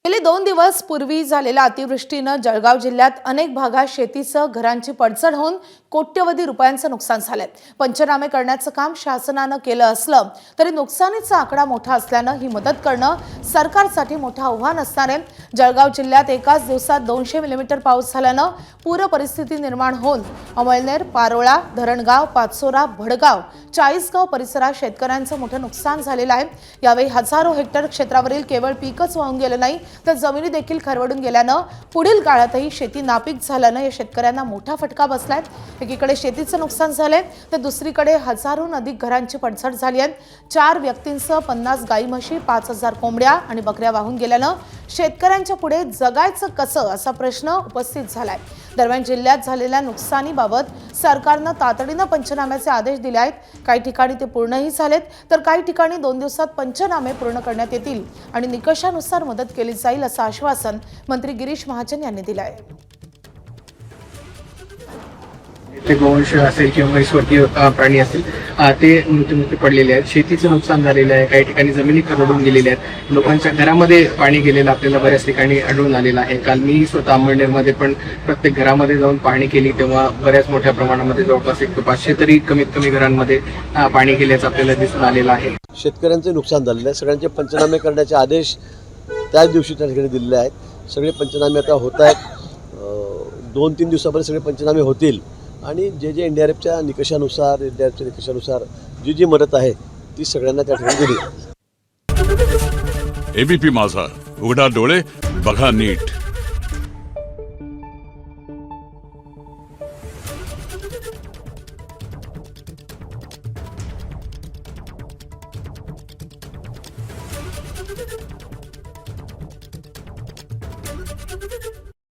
गेले 2 दिवस पूर्वी झालेल्या अतिवृष्टीने जळगाव जिल्ह्यात अनेक भागात शेतीसह घरांची पडझड होऊन कोट्यवधी रुपयांचं नुकसान झालंय। पंचनामे करण्याचं काम शासनाने केलं असलं तरी नुकसानीचा आकडा मोठा असल्याने ही मदत करणं सरकारसाठी मोठं आव्हान असणार आहे। जळगाव जिल्ह्यात एकाच दिवसात 200 मिलीमीटर पाऊस झाल्याने पूर परिस्थिती निर्माण होऊन अमळनेर, पारोळा, धरणगाव, पाचोरा, भडगाव, चाळीसगाव परिसरात शेतकऱ्यांचं मोठं नुकसान झालेलं आहे। यावेळी हजारो हेक्टर क्षेत्रावरील केवळ पीकच वाहून गेलं नाही तर जमिनी देखील खरवडून गेल्यानं पुढील काळातही शेती नापीक झाल्यानं या शेतकऱ्यांना मोठा फटका बसलाय। एकीकडे शेतीचं नुकसान झालंय तर दुसरीकडे हजारोहून अधिक घरांची पडझड झाली आहे। 4 व्यक्तींसह 50 गाई म्हशी, 5000 कोंबड्या आणि बकऱ्या वाहून गेल्यानं शेतकऱ्यांच्या पुढे जगायचं कसं असा प्रश्न उपस्थित झालाय। दरम्यान जिल्ह्यात झालेल्या नुकसानीबाबत सरकारने तातडीने पंचनाम्याचे आदेश दिले आहेत। काही ठिकाणी ते पूर्णही झालेत तर काही ठिकाणी 2 दिवसात पंचनामे पूर्ण करण्यात येतील आणि निकषानुसार मदत केली जाईल असं आश्वासन मंत्री गिरीश महाजन यांनी दिलं आहे। ते गोवंश असेल किंवा म्हैसवर्गीय प्राणी असतील ते मृत्युमुखी पडलेले आहेत। शेतीचं नुकसान झालेलं आहे, काही ठिकाणी जमिनी खरडून गेलेल्या आहेत, लोकांच्या घरामध्ये पाणी गेलेलं आपल्याला बऱ्याच ठिकाणी आढळून आलेलं आहे। काल मी स्वतः अमळनेरमध्ये पण प्रत्येक घरामध्ये जाऊन पाहणी केली तेव्हा बऱ्याच मोठ्या प्रमाणामध्ये जवळपास 500 तरी कमीत कमी घरांमध्ये पाणी गेल्याचं आपल्याला दिसून आलेलं आहे। शेतकऱ्यांचे नुकसान झालेलं आहे, सगळ्यांचे पंचनामे करण्याचे आदेश त्याच दिवशी त्या ठिकाणी दिलेले आहेत। सगळे पंचनामे आता होत आहेत, 2-3 दिवसापर्यंत सगळे पंचनामे होतील आणि जे एनडीआरएफच्या निकषानुसार जी मदत आहे ती सगळ्यांना त्या ठिकाणी दिली। एबीपी माझा, उघडा डोळे बघा नीट।